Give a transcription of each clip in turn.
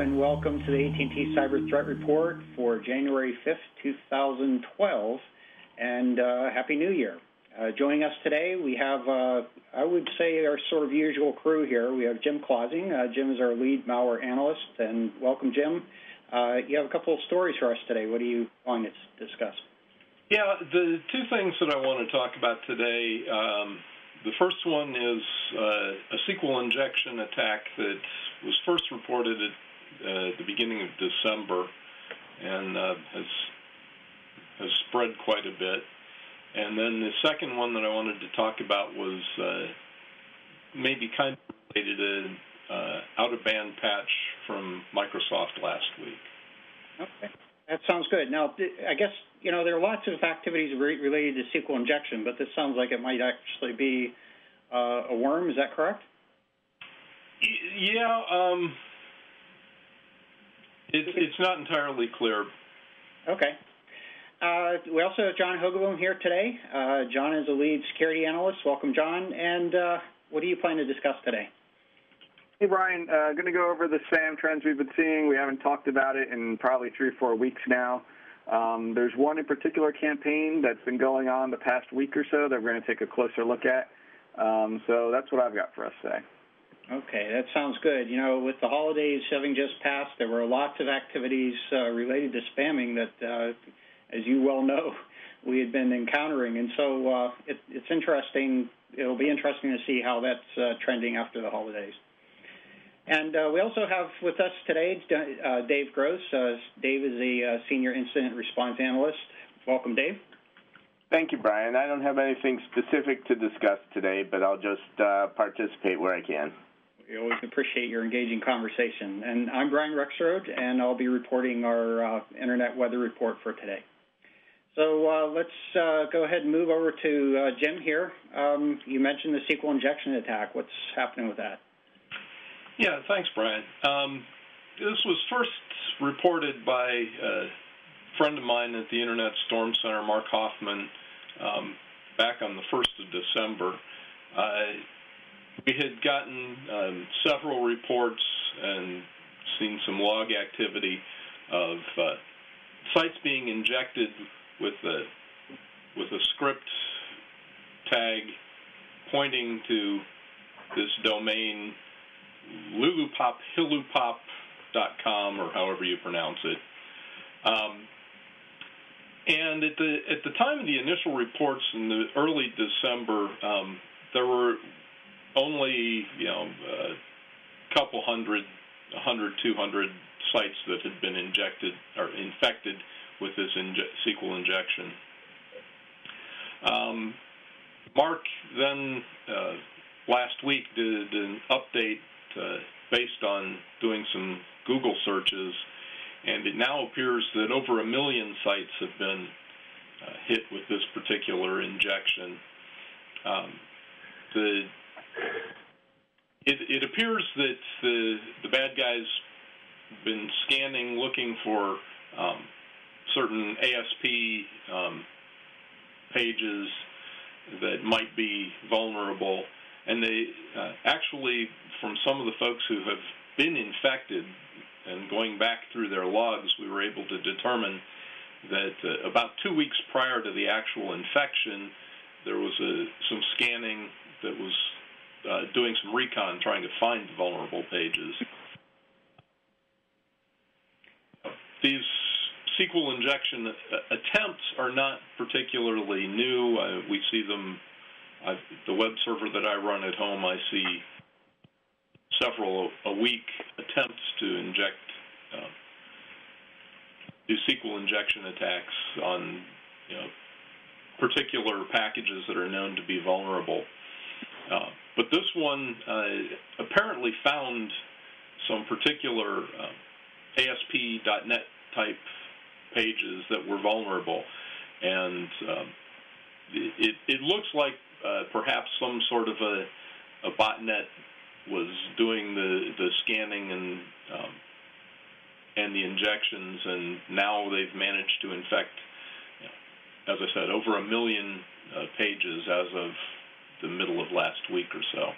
and welcome to the AT&T CyberThreat Report for January 5th, 2012, and Happy New Year. Joining us today, we have, I would say, our sort of usual crew here. We have Jim Clausing. Jim is our lead malware analyst, and welcome, Jim. You have a couple of stories for us today. What are you going to discuss? Yeah, the two things that I want to talk about today, the first one is a SQL injection attack that was first reported at the beginning of December and has spread quite a bit. And then the second one that I wanted to talk about was maybe kind of related to out-of-band patch from Microsoft last week. Okay, that sounds good. Now, I guess, you know, there are lots of activities related to SQL injection, but this sounds like it might actually be a worm. Is that correct? Yeah, it's not entirely clear. Okay. We also have John Hogoboom here today. John is a lead security analyst. Welcome, John. And what do you plan to discuss today? Hey, Brian. Going to go over the spam trends we've been seeing. We haven't talked about it in probably 3 or 4 weeks now. There's one in particular campaign that's been going on the past week or so that we're going to take a closer look at. So that's what I've got for us today. Okay, that sounds good. You know, with the holidays having just passed, there were lots of activities related to spamming that, as you well know, we had been encountering. And so it's interesting. It'll be interesting to see how that's trending after the holidays. And we also have with us today Dave Gross. Dave is a senior incident response analyst. Welcome, Dave. Thank you, Brian. I don't have anything specific to discuss today, but I'll just participate where I can. We always appreciate your engaging conversation. And I'm Brian Rexroad, and I'll be reporting our Internet Weather Report for today. So let's go ahead and move over to Jim here. You mentioned the SQL injection attack. What's happening with that? Yeah, thanks, Brian. This was first reported by a friend of mine at the Internet Storm Center, Mark Hoffman, back on the 1st of December. We had gotten several reports and seen some log activity of sites being injected with a script tag pointing to this domain Lilupophilupop.com, or however you pronounce it. And at the time of the initial reports in the early December, there were only a couple hundred, 100, 200 sites that had been injected or infected with this SQL injection. Mark then last week did an update based on doing some Google searches, and it now appears that over 1 million sites have been hit with this particular injection. It appears that the bad guys have been scanning, looking for certain ASP pages that might be vulnerable. And they actually, from some of the folks who have been infected and going back through their logs, we were able to determine that about 2 weeks prior to the actual infection, there was some scanning that was doing some recon, trying to find the vulnerable pages. These SQL injection attempts are not particularly new. We see them. The web server that I run at home, I see several a week attempts to inject, do SQL injection attacks on particular packages that are known to be vulnerable. But this one apparently found some particular ASP.NET type pages that were vulnerable, and it looks like perhaps some sort of a botnet was doing the scanning and the injections, and now they've managed to infect, as I said, over 1 million pages as of the middle of last week or so.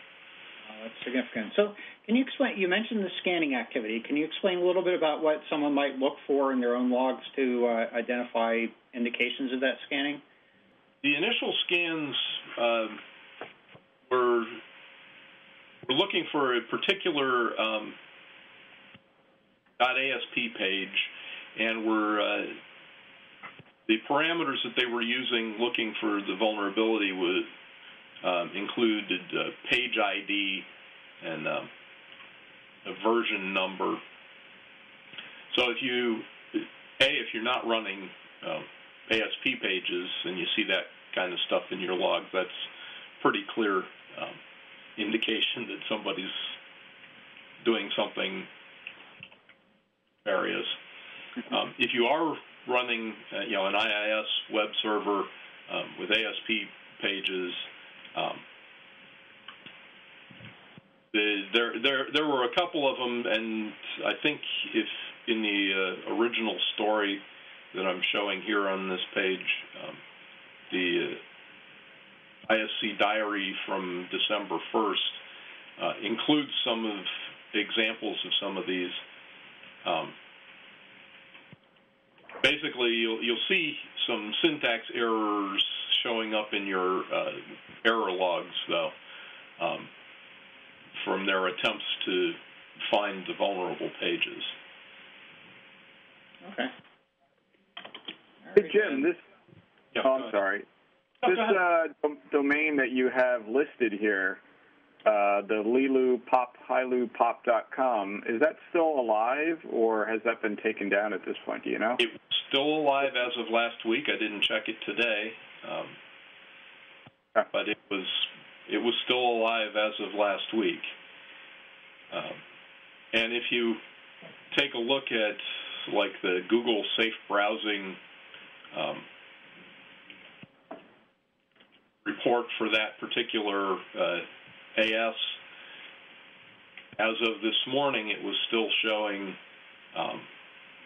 That's significant. So can you explain, you mentioned the scanning activity. Can you explain a little bit about what someone might look for in their own logs to identify indications of that scanning? The initial scans were looking for a particular .asp page, and were the parameters that they were using looking for the vulnerability would included page ID and a version number. So if you're not running ASP pages and you see that kind of stuff in your logs, that's pretty clear indication that somebody's doing something nefarious. If you are running an IIS web server with ASP pages, there were a couple of them, and I think if in the original story that I'm showing here on this page, the ISC diary from December 1st includes some of the examples of some of these. Basically, you'll see some syntax errors showing up in your error logs, though, from their attempts to find the vulnerable pages. Okay. Hey, Jim, this... Yeah, I'm sorry. This domain that you have listed here, the Lilupophilupop.com, is that still alive, or has that been taken down at this point? Do you know? It's still alive as of last week. I didn't check it today, but it was still alive as of last week. And if you take a look at like the Google Safe Browsing report for that particular AS, as of this morning, it was still showing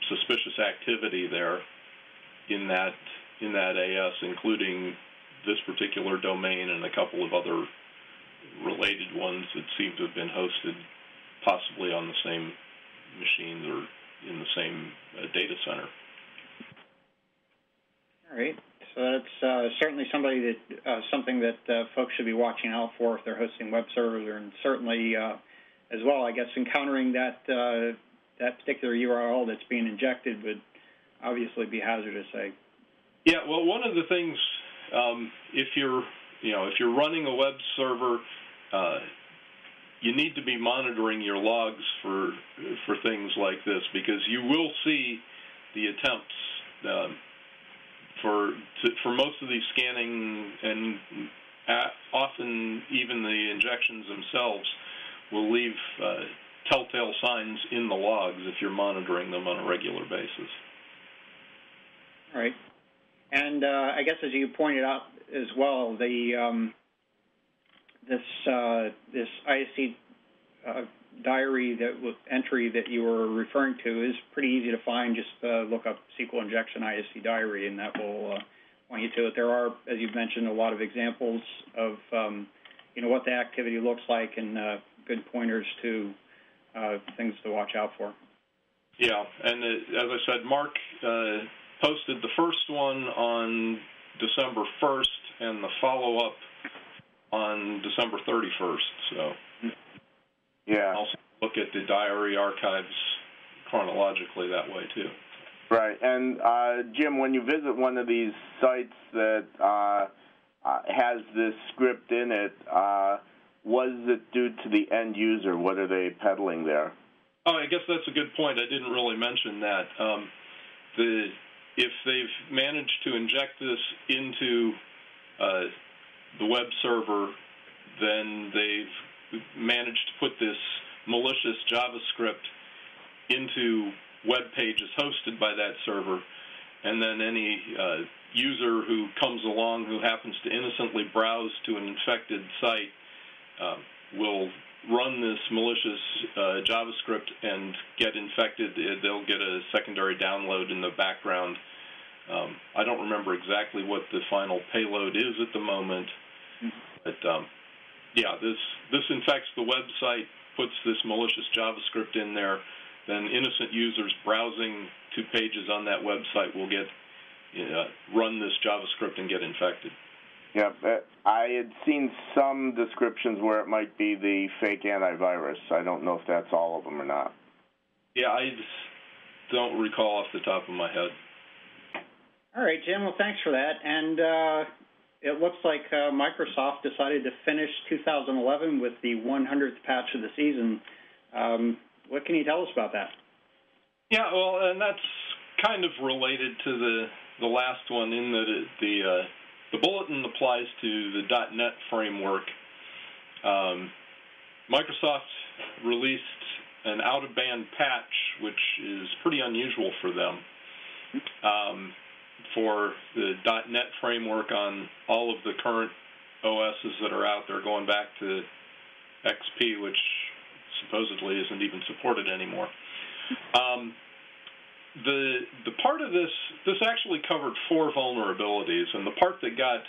suspicious activity there in that AS, including this particular domain and a couple of other related ones that seem to have been hosted possibly on the same machines or in the same data center. All right. So that's certainly something that folks should be watching out for if they're hosting web servers, and certainly as well, I guess, encountering that particular URL that's being injected would obviously be hazardous. Yeah. Well, one of the things, if you're running a web server, you need to be monitoring your logs for things like this, because you will see the attempts for most of these scanning, and often even the injections themselves will leave telltale signs in the logs if you're monitoring them on a regular basis. All right. And I guess as you pointed out as well, this ISC diary entry that you were referring to is pretty easy to find. Just look up SQL injection ISC diary, and that will point you to it. There are, as you've mentioned, a lot of examples of what the activity looks like, and good pointers to things to watch out for. Yeah, and as I said, Mark posted the first one on December 1st and the follow-up on December 31st. So yeah, also look at the diary archives chronologically that way too. Right, and Jim, when you visit one of these sites that has this script in it, was it due to the end user? What are they peddling there? Oh, I guess that's a good point. I didn't really mention that. If they've managed to inject this into the web server, then they've managed to put this malicious JavaScript into web pages hosted by that server, and then any user who comes along who happens to innocently browse to an infected site will run this malicious JavaScript and get infected. They'll get a secondary download in the background. I don't remember exactly what the final payload is at the moment, but yeah, this infects the website, puts this malicious JavaScript in there, then innocent users browsing to pages on that website will get run this JavaScript and get infected. Yeah, I had seen some descriptions where it might be the fake antivirus. I don't know if that's all of them or not. Yeah, I don't recall off the top of my head. All right, Jim, well, thanks for that. And it looks like Microsoft decided to finish 2011 with the 100th patch of the season. What can you tell us about that? Yeah, well, and that's kind of related to the last one in that the bulletin applies to the .NET framework. Microsoft released an out-of-band patch, which is pretty unusual for them, for the .NET framework on all of the current OSs that are out there, going back to XP, which supposedly isn't even supported anymore. The part of this actually covered 4 vulnerabilities, and the part that got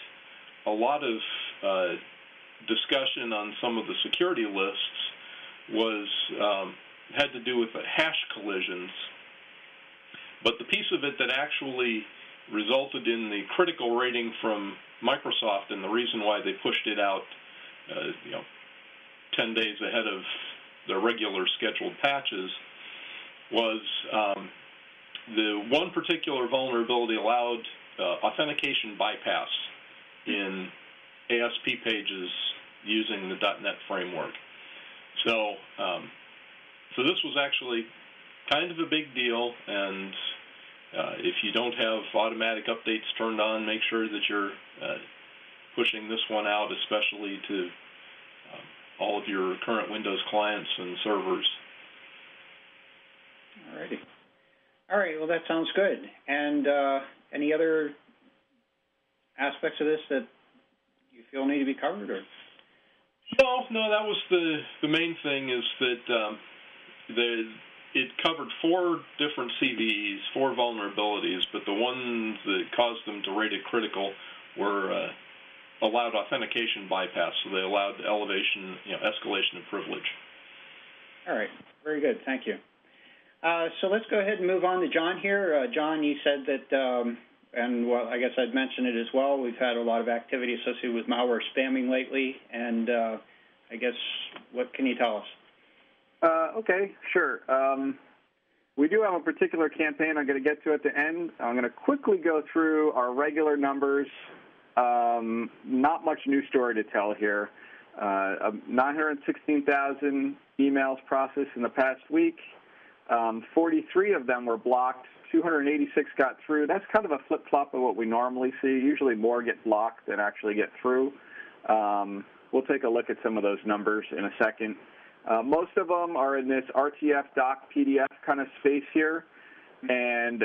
a lot of discussion on some of the security lists was had to do with the hash collisions. But the piece of it that actually resulted in the critical rating from Microsoft, and the reason why they pushed it out 10 days ahead of their regular scheduled patches, was the one particular vulnerability allowed authentication bypass in ASP pages using the .NET framework. So this was actually kind of a big deal, and if you don't have automatic updates turned on, make sure that you're pushing this one out, especially to all of your current Windows clients and servers. Alrighty. All right, well, that sounds good. And any other aspects of this that you feel need to be covered? Or? No, that was the main thing, is that it covered 4 different CVEs, 4 vulnerabilities, but the ones that caused them to rate it critical were allowed authentication bypass, so they allowed escalation of privilege. All right, very good, thank you. So let's go ahead and move on to John here. John, you said that, and well, I guess I'd mention it as well, we've had a lot of activity associated with malware spamming lately, and I guess, what can you tell us? Okay, sure. We do have a particular campaign I'm going to get to at the end. I'm going to quickly go through our regular numbers. Not much new story to tell here. 916,000 emails processed in the past week. 43 of them were blocked. 286 got through. That's kind of a flip-flop of what we normally see. Usually more get blocked than actually get through. We'll take a look at some of those numbers in a second. Most of them are in this RTF doc PDF kind of space here, and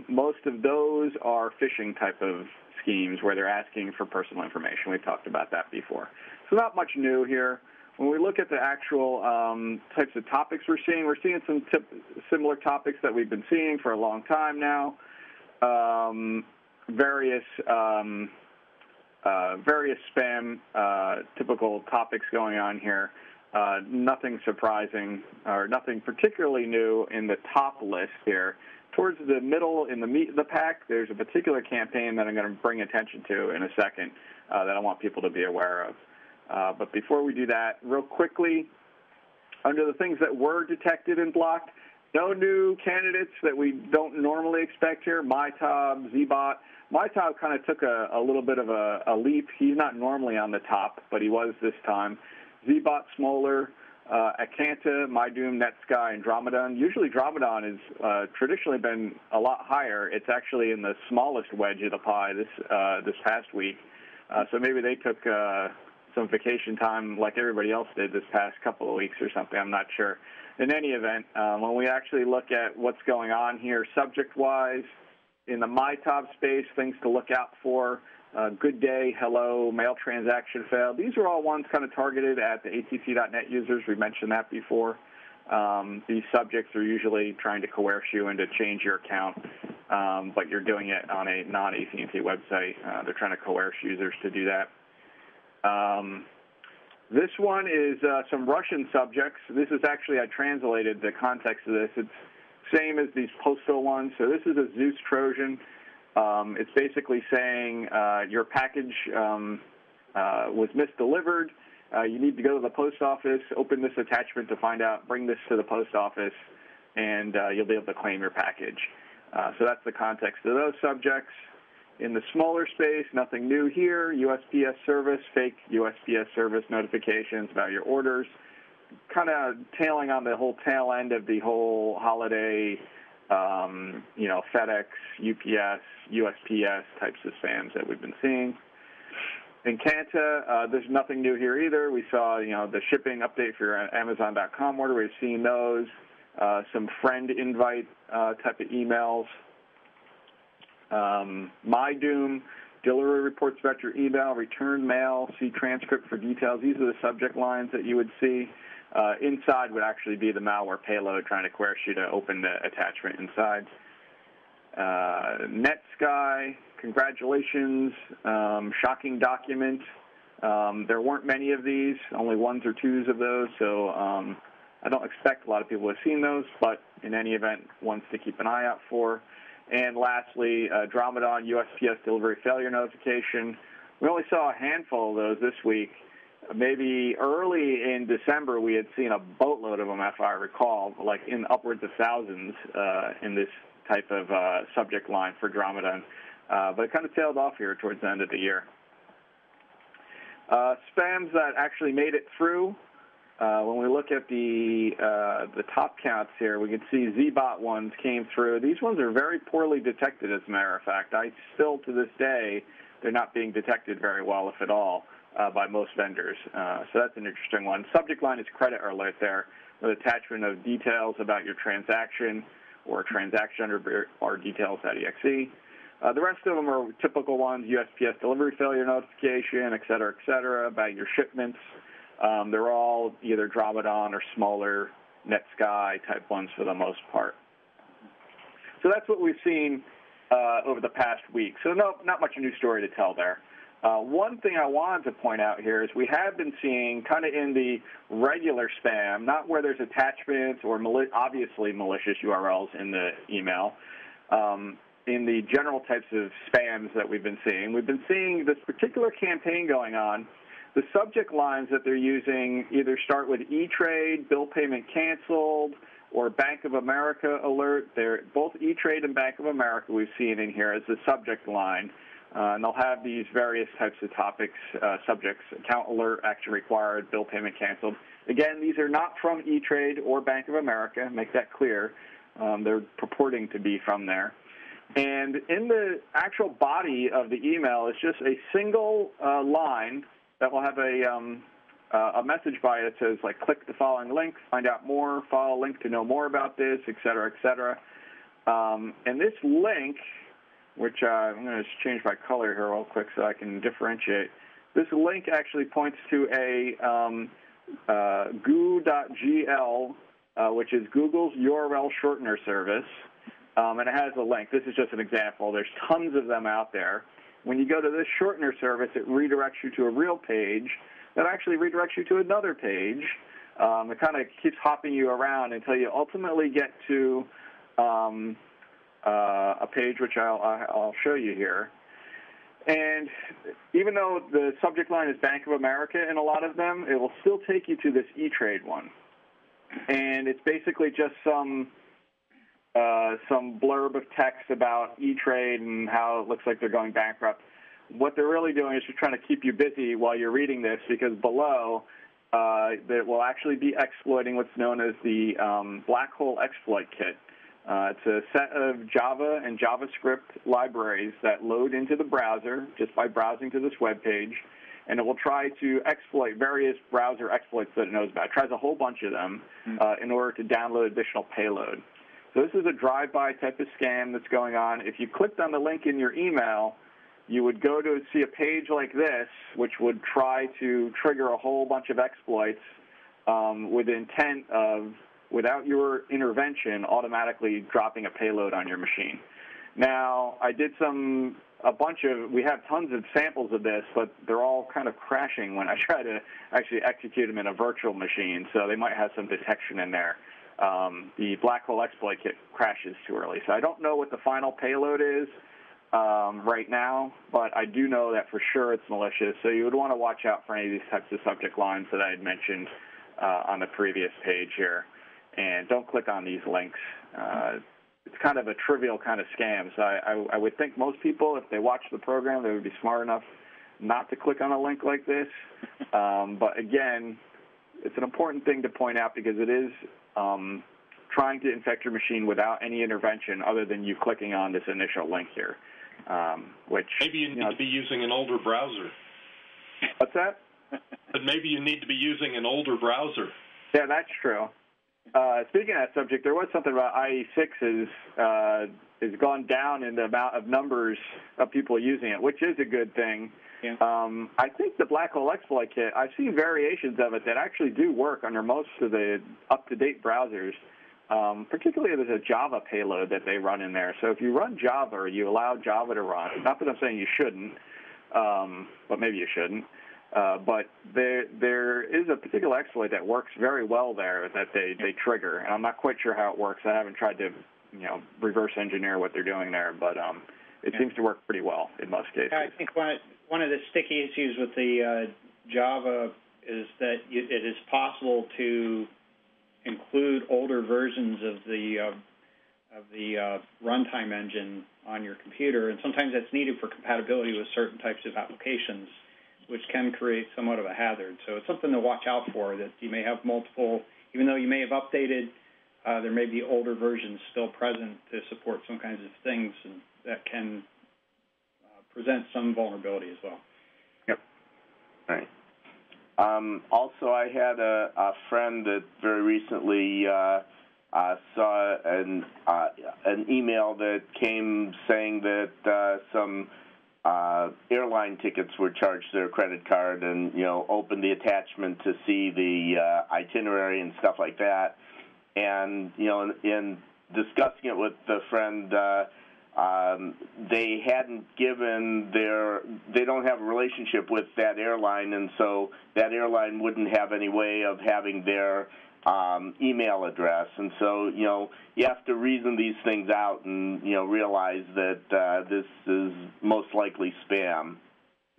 most of those are phishing type of schemes where they're asking for personal information. We've talked about that before. So not much new here. When we look at the actual types of topics we're seeing some similar topics that we've been seeing for a long time now. Various spam typical topics going on here. Nothing surprising or nothing particularly new in the top list here. Towards the middle, in the meat of the pack, there's a particular campaign that I'm going to bring attention to in a second that I want people to be aware of. But before we do that, real quickly, under the things that were detected and blocked, no new candidates that we don't normally expect here. MyTob, ZBot. MyTob kind of took a little bit of a leap. He's not normally on the top, but he was this time. ZBot, Smoller, Acanta, MyDoom, NetSky, and Dromedon. Usually Dromedon has traditionally been a lot higher. It's actually in the smallest wedge of the pie this past week. So maybe they took some vacation time like everybody else did this past couple of weeks or something. I'm not sure. In any event, when we actually look at what's going on here subject-wise, in the MyTob space, things to look out for, good day, hello, mail transaction failed. These are all ones kind of targeted at the AT&T.net users. We mentioned that before. These subjects are usually trying to coerce you into change your account, but you're doing it on a non-AT&T website. They're trying to coerce users to do that. This one is some Russian subjects. This is actually, I translated the context of this. It's same as these postal ones. So this is a Zeus Trojan. It's basically saying your package was misdelivered. You need to go to the post office, open this attachment to find out, bring this to the post office, and you'll be able to claim your package. So that's the context of those subjects. In the smaller space, nothing new here. USPS service, fake USPS service notifications about your orders. Kind of tailing on the whole tail end of the whole holiday, FedEx, UPS, USPS types of spams that we've been seeing. In Kanta, there's nothing new here either. We saw, the shipping update for your Amazon.com order. We've seen those. Some friend invite type of emails. MyDoom, delivery reports about your email, return mail, see transcript for details. These are the subject lines that you would see. Inside would actually be the malware payload trying to coerce you to open the attachment inside. NetSky, congratulations, shocking document. There weren't many of these, only ones or twos of those, so I don't expect a lot of people to have seen those, but in any event, ones to keep an eye out for. And lastly, Dromedon USPS delivery failure notification. We only saw a handful of those this week. Maybe early in December, we had seen a boatload of them, if I recall, like in upwards of thousands in this type of subject line for Dromedon. But it kind of tailed off here towards the end of the year. Spams that actually made it through. When we look at the top counts here, we can see ZBot ones came through. These ones are very poorly detected, as a matter of fact. Still, to this day, they're not being detected very well, if at all, by most vendors. So that's an interesting one. Subject line is credit alert there, with attachment of details about your transaction or transaction or details.exe. The rest of them are typical ones, USPS delivery failure notification, et cetera, about your shipments. They're all either Dromedon or smaller NetSky type ones for the most part. So that's what we've seen over the past week. So not much a new story to tell there. One thing I wanted to point out here is we have been seeing kind of in the regular spam, not where there's attachments or obviously malicious URLs in the email, in the general types of spams that we've been seeing this particular campaign going on. The subject lines that they're using either start with E-Trade, bill payment canceled, or Bank of America alert. They're both E-Trade and Bank of America we've seen in here as the subject line. And they'll have these various types of topics, subjects, account alert, action required, bill payment canceled. Again, these are not from E-Trade or Bank of America, make that clear. They're purporting to be from there. And in the actual body of the email is just a single line that will have a message by it that says, like, click the following link, find out more, follow a link to know more about this, et cetera, et cetera. And this link, which I'm going to just change my color here real quick so I can differentiate. This link actually points to a goo.gl, which is Google's URL shortener service, and it has a link. This is just an example. There's tons of them out there. When you go to this shortener service, it redirects you to a real page that actually redirects you to another page. It kind of keeps hopping you around until you ultimately get to a page which I'll show you here. And even though the subject line is Bank of America in a lot of them, it will still take you to this E-Trade one. And it's basically just some blurb of text about E-Trade and how it looks like they're going bankrupt. What they're really doing is just trying to keep you busy while you're reading this, because below they will actually be exploiting what's known as the black hole exploit kit. It's a set of Java and JavaScript libraries that load into the browser just by browsing to this web page, and it will try to exploit various browser exploits that it knows about. It tries a whole bunch of them in order to download additional payload. So this is a drive-by type of scam that's going on. If you clicked on the link in your email, you would go to see a page like this, which would try to trigger a whole bunch of exploits with the intent of, without your intervention, automatically dropping a payload on your machine. Now, I did we have tons of samples of this, but they're all kind of crashing when I try to actually execute them in a virtual machine, so they might have some detection in there. The black hole exploit kit crashes too early, so I don't know what the final payload is right now, but I do know that for sure it's malicious, so you would want to watch out for any of these types of subject lines that I had mentioned on the previous page here, and don't click on these links. It's kind of a trivial kind of scam, so I would think most people, if they watch the program, they would be smart enough not to click on a link like this. But again, it's an important thing to point out because it is trying to infect your machine without any intervention other than you clicking on this initial link here. Which maybe you need to be using an older browser. What's that? But maybe you need to be using an older browser. Yeah, that's true. Speaking of that subject, there was something about IE6 has gone down in the amount of numbers of people using it, which is a good thing. Yeah. I think the black hole exploit kit, I've seen variations of it that actually do work under most of the up-to-date browsers. Particularly there's a Java payload that they run in there. So if you run Java or you allow Java to run, not that I'm saying you shouldn't, but maybe you shouldn't, but there is a particular exploit that works very well there that they trigger. And I'm not quite sure how it works. I haven't tried to reverse engineer what they're doing there, but it seems to work pretty well in most cases. I think one of the sticky issues with the Java is that it is possible to include older versions of the runtime engine on your computer, and sometimes that's needed for compatibility with certain types of applications, which can create somewhat of a hazard. So it's something to watch out for, that you may have multiple, even though you may have updated, there may be older versions still present to support some kinds of things, and that can present some vulnerability as well. Yep. All right. Also, I had a friend that very recently saw an email that came saying that some airline tickets were charged to their credit card, and opened the attachment to see the itinerary and stuff like that. And in discussing it with the friend, they hadn't they don't have a relationship with that airline, and so that airline wouldn't have any way of having their email address. And so, you have to reason these things out and, realize that this is most likely spam.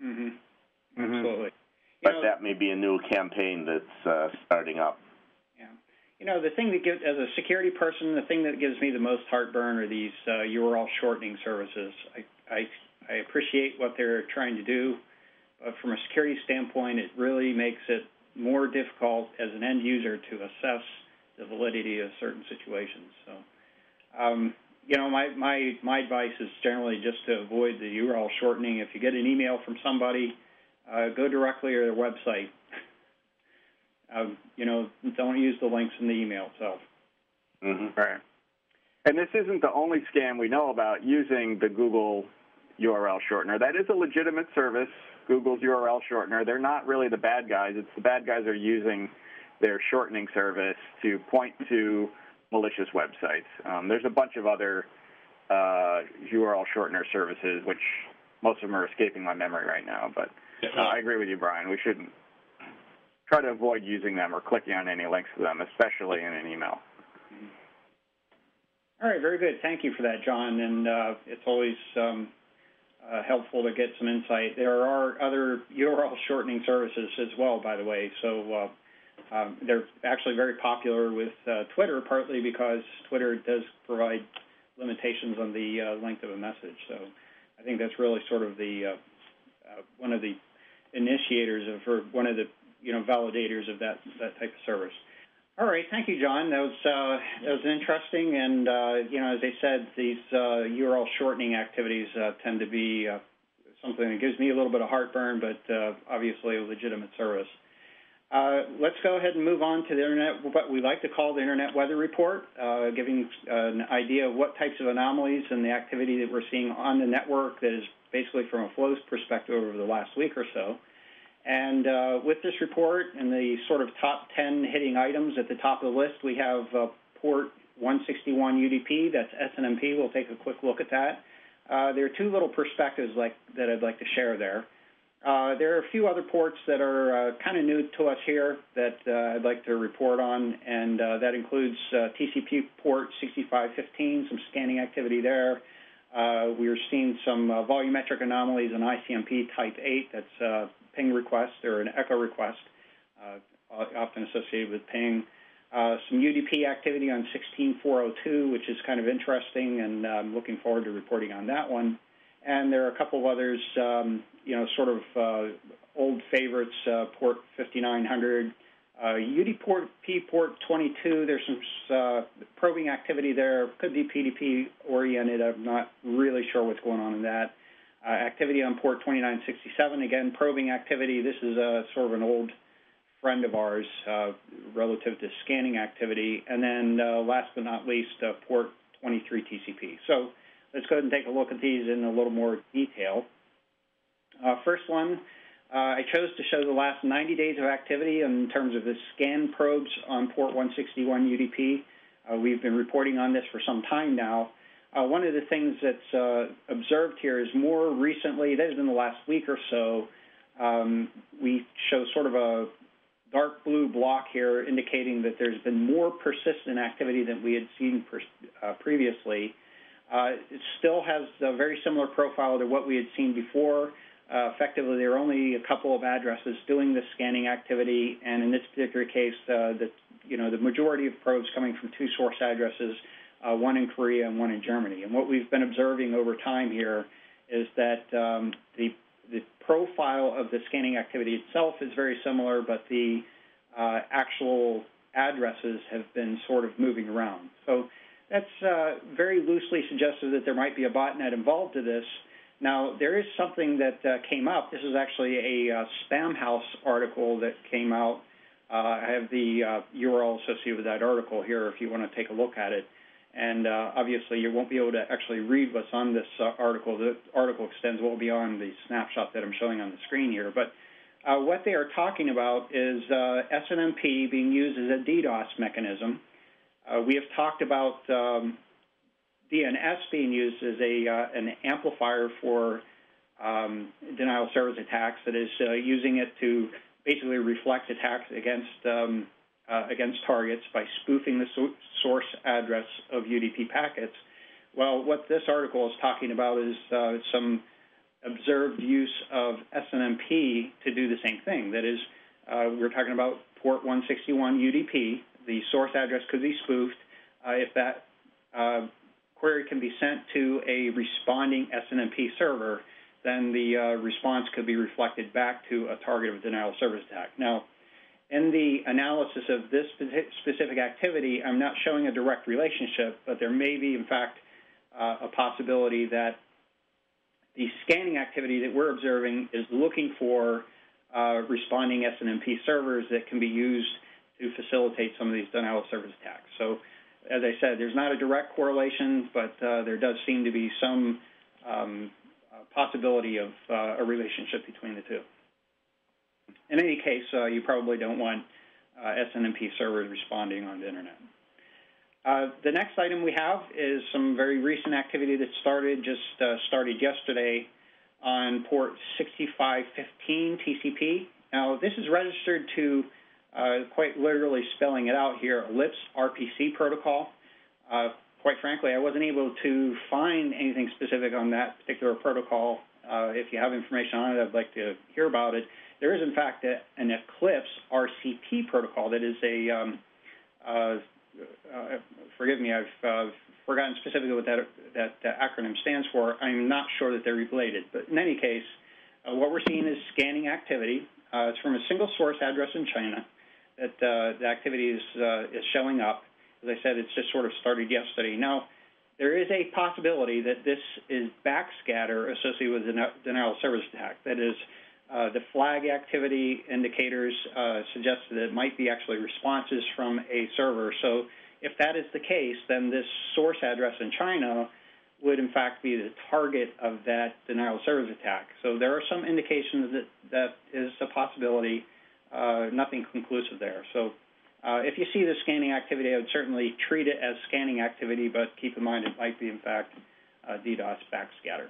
Mm-hmm. Absolutely. But that may be a new campaign that's starting up. The thing that as a security person, the thing that gives me the most heartburn are these URL shortening services. I appreciate what they're trying to do, but from a security standpoint, it really makes it more difficult as an end user to assess the validity of certain situations. So, my advice is generally just to avoid the URL shortening. If you get an email from somebody, go directly to their website. Don't use the links in the email itself. Mm-hmm. Right. And this isn't the only scam we know about using the Google URL shortener. That is a legitimate service, Google's URL shortener. They're not really the bad guys. It's the bad guys are using their shortening service to point to malicious websites. There's a bunch of other URL shortener services, which most of them are escaping my memory right now. But I agree with you, Brian. We shouldn't try to avoid using them or clicking on any links to them, especially in an email. All right, very good. Thank you for that, John. And it's always helpful to get some insight. There are other URL shortening services as well, by the way. So they're actually very popular with Twitter, partly because Twitter does provide limitations on the length of a message. So I think that's really sort of the one of the initiators of, or one of the validators of that type of service. All right, thank you, John. That was interesting, and as I said, these URL shortening activities tend to be something that gives me a little bit of heartburn, but obviously a legitimate service. Let's go ahead and move on to the internet, what we like to call the Internet Weather Report, giving an idea of what types of anomalies and the activity that we're seeing on the network that is basically from a flows perspective over the last week or so. And with this report and the sort of top 10 hitting items at the top of the list, we have port 161 UDP. That's SNMP. We'll take a quick look at that. There are two little perspectives that I'd like to share there. There are a few other ports that are kind of new to us here that I'd like to report on, and that includes TCP port 6515, some scanning activity there. We are seeing some volumetric anomalies in ICMP type 8. That's a ping request or an echo request, often associated with ping. Some UDP activity on 16402, which is kind of interesting, and I'm looking forward to reporting on that one. And there are a couple of others, sort of old favorites, port 5900, UDP port 22. There's some probing activity there. Could be PDP oriented. I'm not really sure what's going on in that. Activity on port 2967, again, probing activity. This is sort of an old friend of ours relative to scanning activity. And then last but not least, port 23 TCP. So let's go ahead and take a look at these in a little more detail. First one, I chose to show the last 90 days of activity in terms of the scan probes on port 161 UDP. We've been reporting on this for some time now. One of the things that's observed here is more recently, that is in the last week or so, we show sort of a dark blue block here indicating that there's been more persistent activity than we had seen previously. It still has a very similar profile to what we had seen before. Effectively, there are only a couple of addresses doing this scanning activity, and in this particular case, the majority of probes coming from two source addresses, one in Korea and one in Germany. And what we've been observing over time here is that the profile of the scanning activity itself is very similar, but the actual addresses have been sort of moving around. So that's very loosely suggestive that there might be a botnet involved in this. Now, there is something that came up. This is actually a Spam House article that came out. I have the URL associated with that article here if you want to take a look at it. And obviously, you won't be able to actually read what's on this article. The article extends well beyond the snapshot that I'm showing on the screen here. But what they are talking about is SNMP being used as a DDoS mechanism. We have talked about DNS being used as an amplifier for denial of service attacks, that is using it to basically reflect attacks against targets by spoofing the source address of UDP packets. Well, what this article is talking about is some observed use of SNMP to do the same thing. That is, we're talking about port 161 UDP. The source address could be spoofed. If that query can be sent to a responding SNMP server, then the response could be reflected back to a target of a denial of service attack. Now, in the analysis of this specific activity, I'm not showing a direct relationship, but there may be, in fact, a possibility that the scanning activity that we're observing is looking for responding SNMP servers that can be used to facilitate some of these denial of service attacks. So, as I said, there's not a direct correlation, but there does seem to be some possibility of a relationship between the two. In any case, you probably don't want SNMP servers responding on the Internet. The next item we have is some very recent activity that started yesterday on port 6515 TCP. Now, this is registered to, quite literally spelling it out here, Ellipse RPC protocol. Quite frankly, I wasn't able to find anything specific on that particular protocol. If you have information on it, I'd like to hear about it. There is, in fact, an Eclipse RCP protocol that is forgive me, I've forgotten specifically what that acronym stands for. I'm not sure that they're related. But in any case, what we're seeing is scanning activity. It's from a single source address in China that the activity is showing up. As I said, it's just sort of started yesterday. Now, there is a possibility that this is backscatter associated with denial of service attack. That is, the flag activity indicators suggest that it might be actually responses from a server. So if that is the case, then this source address in China would, in fact, be the target of that denial of service attack. So there are some indications that is a possibility, nothing conclusive there. So if you see the scanning activity, I would certainly treat it as scanning activity, but keep in mind it might be, in fact, DDoS backscatter.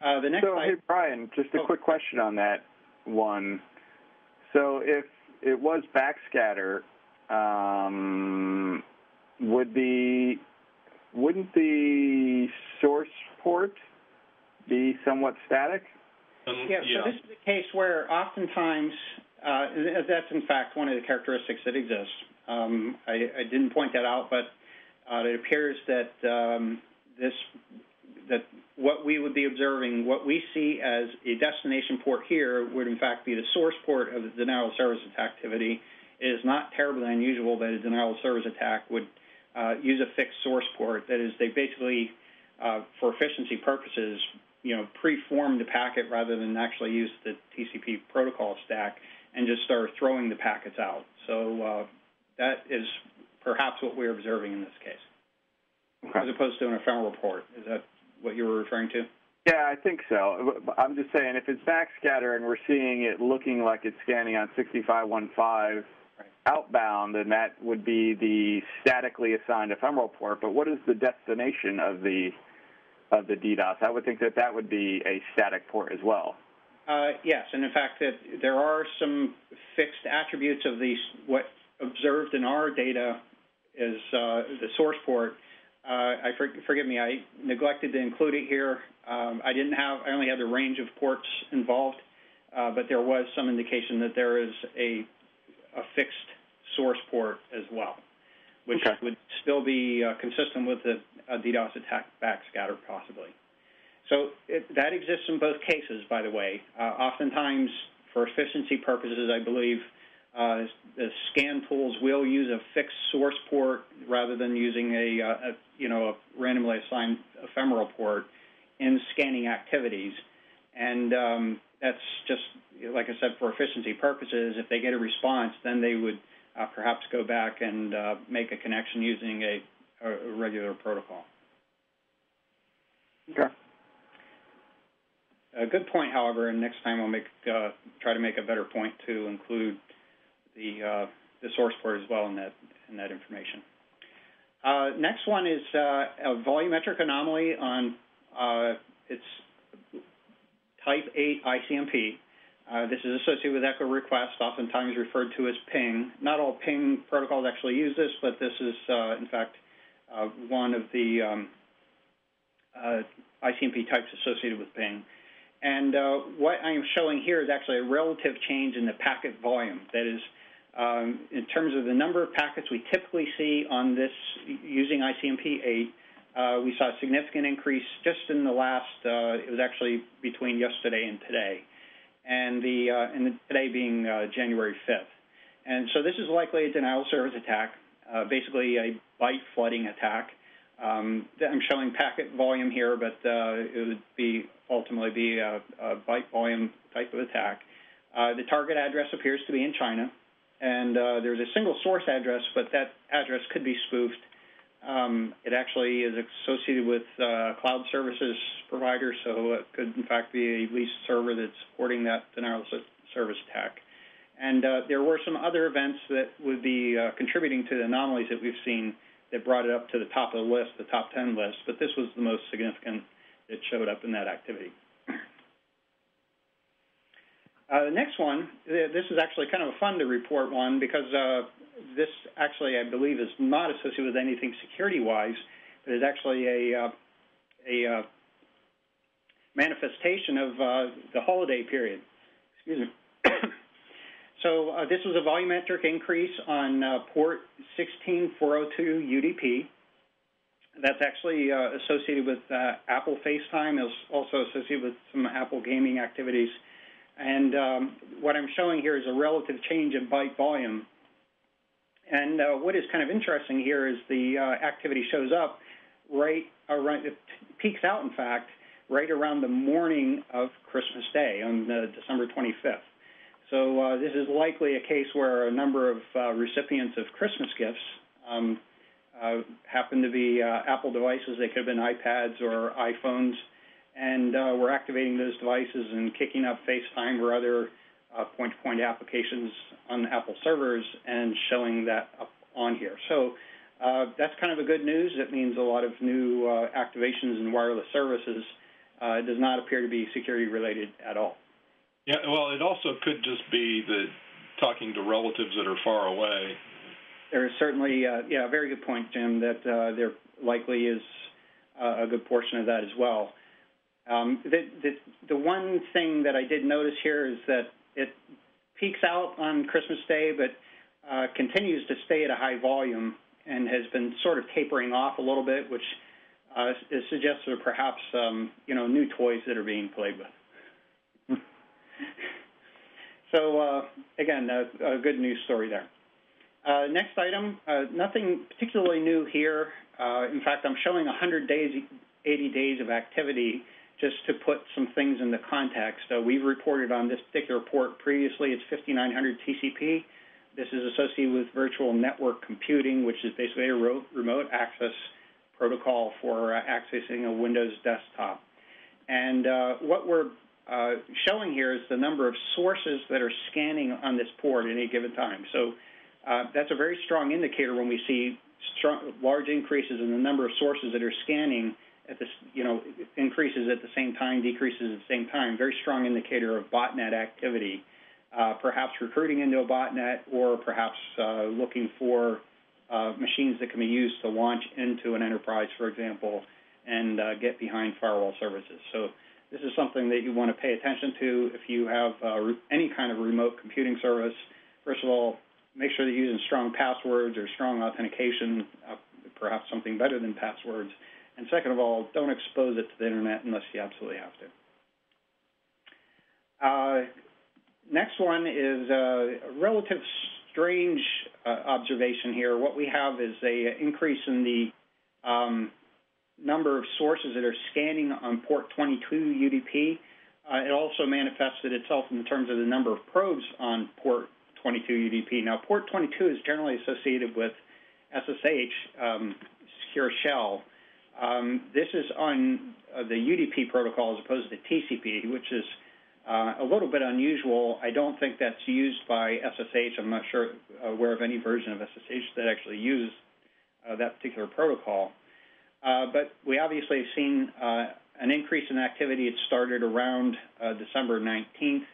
The next slide. Hey, Brian, just a quick question on that one. So if it was backscatter, wouldn't the source port be somewhat static? Yeah, so this is a case where oftentimes, that's in fact one of the characteristics that exists. I didn't point that out, but it appears that that what we would be observing, what we see as a destination port here would in fact be the source port of the denial of service activity. It is not terribly unusual that a denial of service attack would use a fixed source port. That is, they basically, for efficiency purposes, preform the packet rather than actually use the TCP protocol stack and just start throwing the packets out. So that is perhaps what we're observing in this case, as opposed to an ephemeral port. Is that what you were referring to? Yeah, I think so. I'm just saying, if it's backscatter and we're seeing it looking like it's scanning on 6515 outbound, then that would be the statically assigned ephemeral port. But what is the destination of the DDoS? I would think that would be a static port as well. Yes, and in fact, that there are some fixed attributes of these. What observed in our data is the source port. Forgive me, I neglected to include it here. I only had the range of ports involved, but there was some indication that there is a fixed source port as well, which would still be consistent with the DDoS attack backscatter possibly. So that exists in both cases, by the way. Oftentimes, for efficiency purposes, I believe the scan tools will use a fixed source port rather than using a randomly assigned ephemeral port in scanning activities. And that's just, like I said, for efficiency purposes. If they get a response, then they would perhaps go back and make a connection using a regular protocol. Okay. A good point, however, and next time I'll try to make a better point to include the source port as well in that information. Next one is a volumetric anomaly on its type 8 ICMP. This is associated with echo request, oftentimes referred to as ping. Not all ping protocols actually use this, but this is, in fact, one of the ICMP types associated with ping. And what I am showing here is actually a relative change in the packet volume. That is, in terms of the number of packets we typically see on this using ICMP 8, we saw a significant increase just in the last, it was actually between yesterday and today, and today being January 5th. And so this is likely a denial of service attack, basically a byte flooding attack. I'm showing packet volume here, but it would ultimately be a byte volume type of attack. The target address appears to be in China, and there's a single source address, but that address could be spoofed. It actually is associated with cloud services provider, so it could, in fact, be a leased server that's supporting that denial of service attack. And there were some other events that would be contributing to the anomalies that we've seen that brought it up to the top of the list, the top 10 list, but this was the most significant that showed up in that activity. The next one, this is actually kind of a fun to report one because this actually, I believe, is not associated with anything security-wise, but is actually a manifestation of the holiday period. Excuse me. So this was a volumetric increase on port 16402 UDP. That's actually associated with Apple FaceTime. It was also associated with some Apple gaming activities. And what I'm showing here is a relative change in byte volume. And what is kind of interesting here is the activity shows up right around, it peaks out, in fact, right around the morning of Christmas Day on December 25th. So this is likely a case where a number of recipients of Christmas gifts happen to be Apple devices. They could have been iPads or iPhones, and we're activating those devices and kicking up FaceTime or other point-to-point applications on Apple servers and showing that up on here. So that's kind of a good news. It means a lot of new activations in wireless services. It does not appear to be security-related at all. Yeah, well, it also could just be that talking to relatives that are far away. There is certainly, a very good point, Jim, that there likely is a good portion of that as well. The one thing that I did notice here is that it peaks out on Christmas Day, but continues to stay at a high volume and has been sort of tapering off a little bit, which is suggestive of perhaps new toys that are being played with. So again, a good news story there. Next item, nothing particularly new here. In fact, I'm showing 100 days, 80 days of activity just to put some things into context. We've reported on this particular port previously. It's 5900 TCP. This is associated with virtual network computing, which is basically a remote access protocol for accessing a Windows desktop. And what we're showing here is the number of sources that are scanning on this port at any given time. So that's a very strong indicator when we see large increases in the number of sources that are scanning at this, increases at the same time, decreases at the same time. Very strong indicator of botnet activity, perhaps recruiting into a botnet or perhaps looking for machines that can be used to launch into an enterprise, for example, and get behind firewall services. So this is something that you want to pay attention to if you have any kind of remote computing service. First of all, make sure that you're using strong passwords or strong authentication, perhaps something better than passwords. And second of all, don't expose it to the Internet unless you absolutely have to. Next one is a relative strange observation here. What we have is an increase in the number of sources that are scanning on port 22 UDP. It also manifested itself in terms of the number of probes on port 22 UDP. Now, port 22 is generally associated with SSH, secure shell. This is on the UDP protocol as opposed to TCP, which is a little bit unusual. I don't think that's used by SSH. I'm not sure aware of any version of SSH that actually uses that particular protocol. But we obviously have seen an increase in activity. It started around December 19th.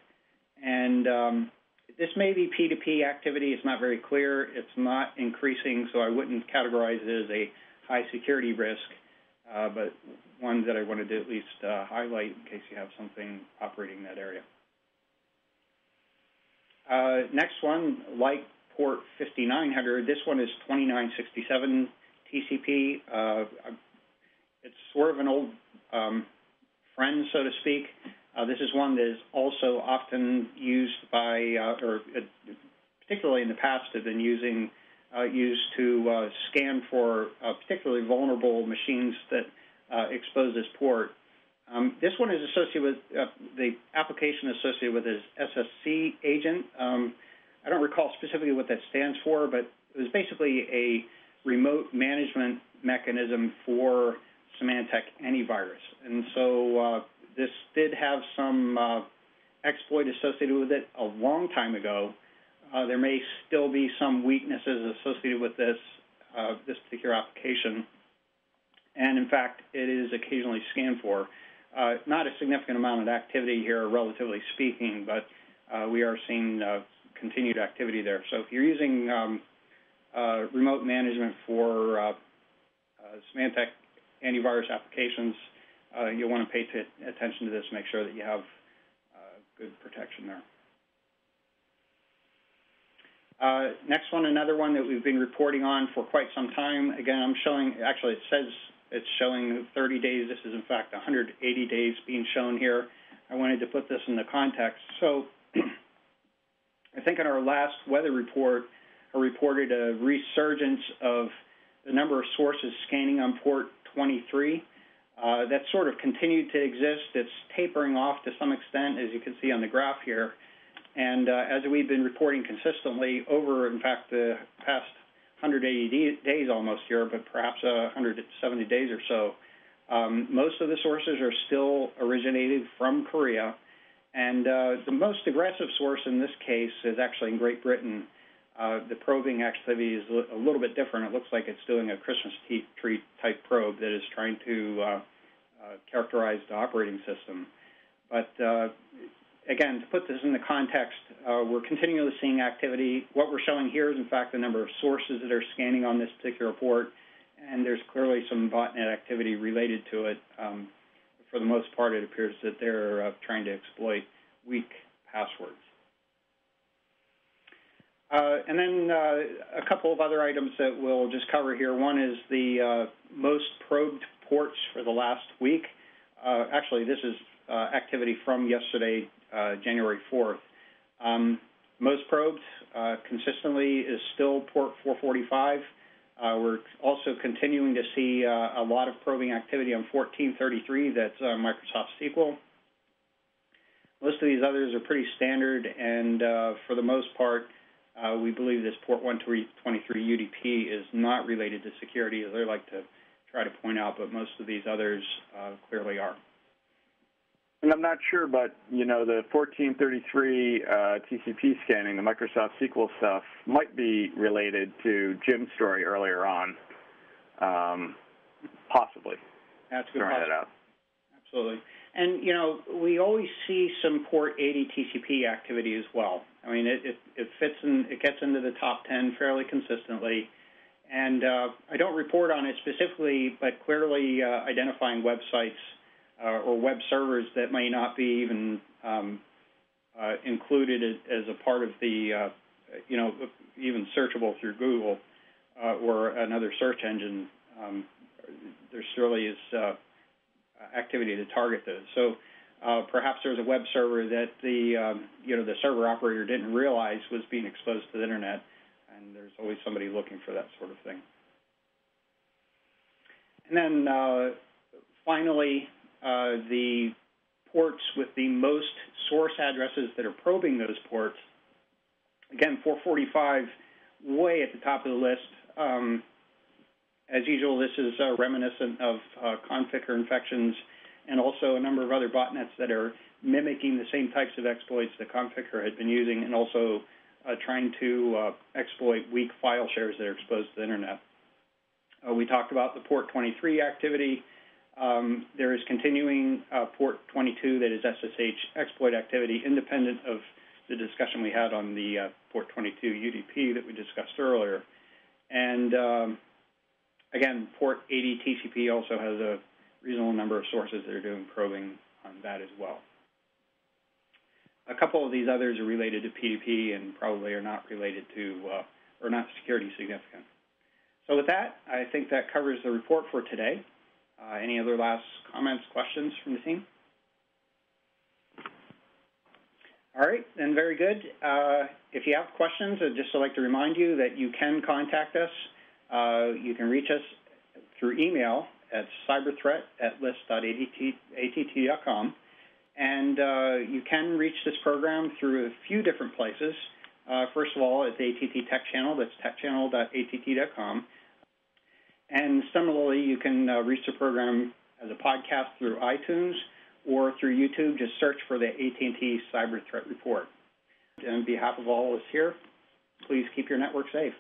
And this may be P2P activity. It's not very clear. It's not increasing, so I wouldn't categorize it as a high security risk, but one that I wanted to at least highlight in case you have something operating in that area. Next one, like port 5900, this one is 2967 TCP. It's sort of an old friend, so to speak. This is one that is also often used by, or particularly in the past, have been used to scan for particularly vulnerable machines that expose this port. This one is associated with, the application associated with is SSC agent. I don't recall specifically what that stands for, but it was basically a remote management mechanism for Symantec antivirus. And so this did have some exploit associated with it a long time ago. There may still be some weaknesses associated with this particular application. And in fact, it is occasionally scanned for. Not a significant amount of activity here, relatively speaking, but we are seeing continued activity there. So if you're using remote management for Symantec antivirus applications, you'll want to pay attention to this, make sure that you have good protection there. Next one, another one that we've been reporting on for quite some time. Again, I'm showing, actually it says it's showing 30 days. This is, in fact, 180 days being shown here. I wanted to put this into context. So I think in our last weather report, I reported a resurgence of the number of sources scanning on port 23. That sort of continued to exist. It's tapering off to some extent, as you can see on the graph here. And as we've been reporting consistently over, in fact, the past 180 days almost here, but perhaps 170 days or so, most of the sources are still originated from Korea. And the most aggressive source in this case is actually in Great Britain. The probing activity is a little bit different. It looks like it's doing a Christmas tree type probe that is trying to characterize the operating system. But again, to put this into context, we're continually seeing activity. What we're showing here is, in fact, the number of sources that are scanning on this particular port, and there's clearly some botnet activity related to it. For the most part, it appears that they're trying to exploit weak passwords. And then a couple of other items that we'll just cover here. One is the most probed ports for the last week. Actually, this is activity from yesterday, January 4th. Most probed consistently is still port 445. We're also continuing to see a lot of probing activity on 1433. That's Microsoft SQL. Most of these others are pretty standard, and for the most part, we believe this port 123 UDP is not related to security, as they like to try to point out, but most of these others clearly are. And I'm not sure, but, you know, the 1433 TCP scanning, the Microsoft SQL stuff, might be related to Jim's story earlier on, possibly. That's a good throwing that out. Absolutely. And, you know, we always see some port 80 TCP activity as well. I mean, it fits in, it gets into the top 10 fairly consistently. And I don't report on it specifically, but clearly identifying websites or web servers that may not be even included as a part of the, you know, even searchable through Google or another search engine. There surely is activity to target those. So perhaps there's a web server that the, you know, the server operator didn't realize was being exposed to the internet, and there's always somebody looking for that sort of thing. And then finally, the ports with the most source addresses that are probing those ports. Again, 445, way at the top of the list. As usual, this is reminiscent of configure infections and also a number of other botnets that are mimicking the same types of exploits that configure had been using, and also trying to exploit weak file shares that are exposed to the internet. We talked about the port 23 activity. There is continuing port 22 that is SSH exploit activity, independent of the discussion we had on the port 22 UDP that we discussed earlier. And again, port 80 TCP also has a reasonable number of sources that are doing probing on that as well. A couple of these others are related to PDP and probably are not related to, or not security significant. So with that, I think that covers the report for today. Any other last comments, questions from the team? All right, then very good. If you have questions, I'd just like to remind you that you can contact us. You can reach us through email at cyberthreat@list.att.com. And you can reach this program through a few different places. First of all, at the AT&T Tech Channel, that's techchannel.att.com. And similarly, you can reach the program as a podcast through iTunes or through YouTube. Just search for the AT&T Cyber Threat Report. And on behalf of all of us here, please keep your network safe.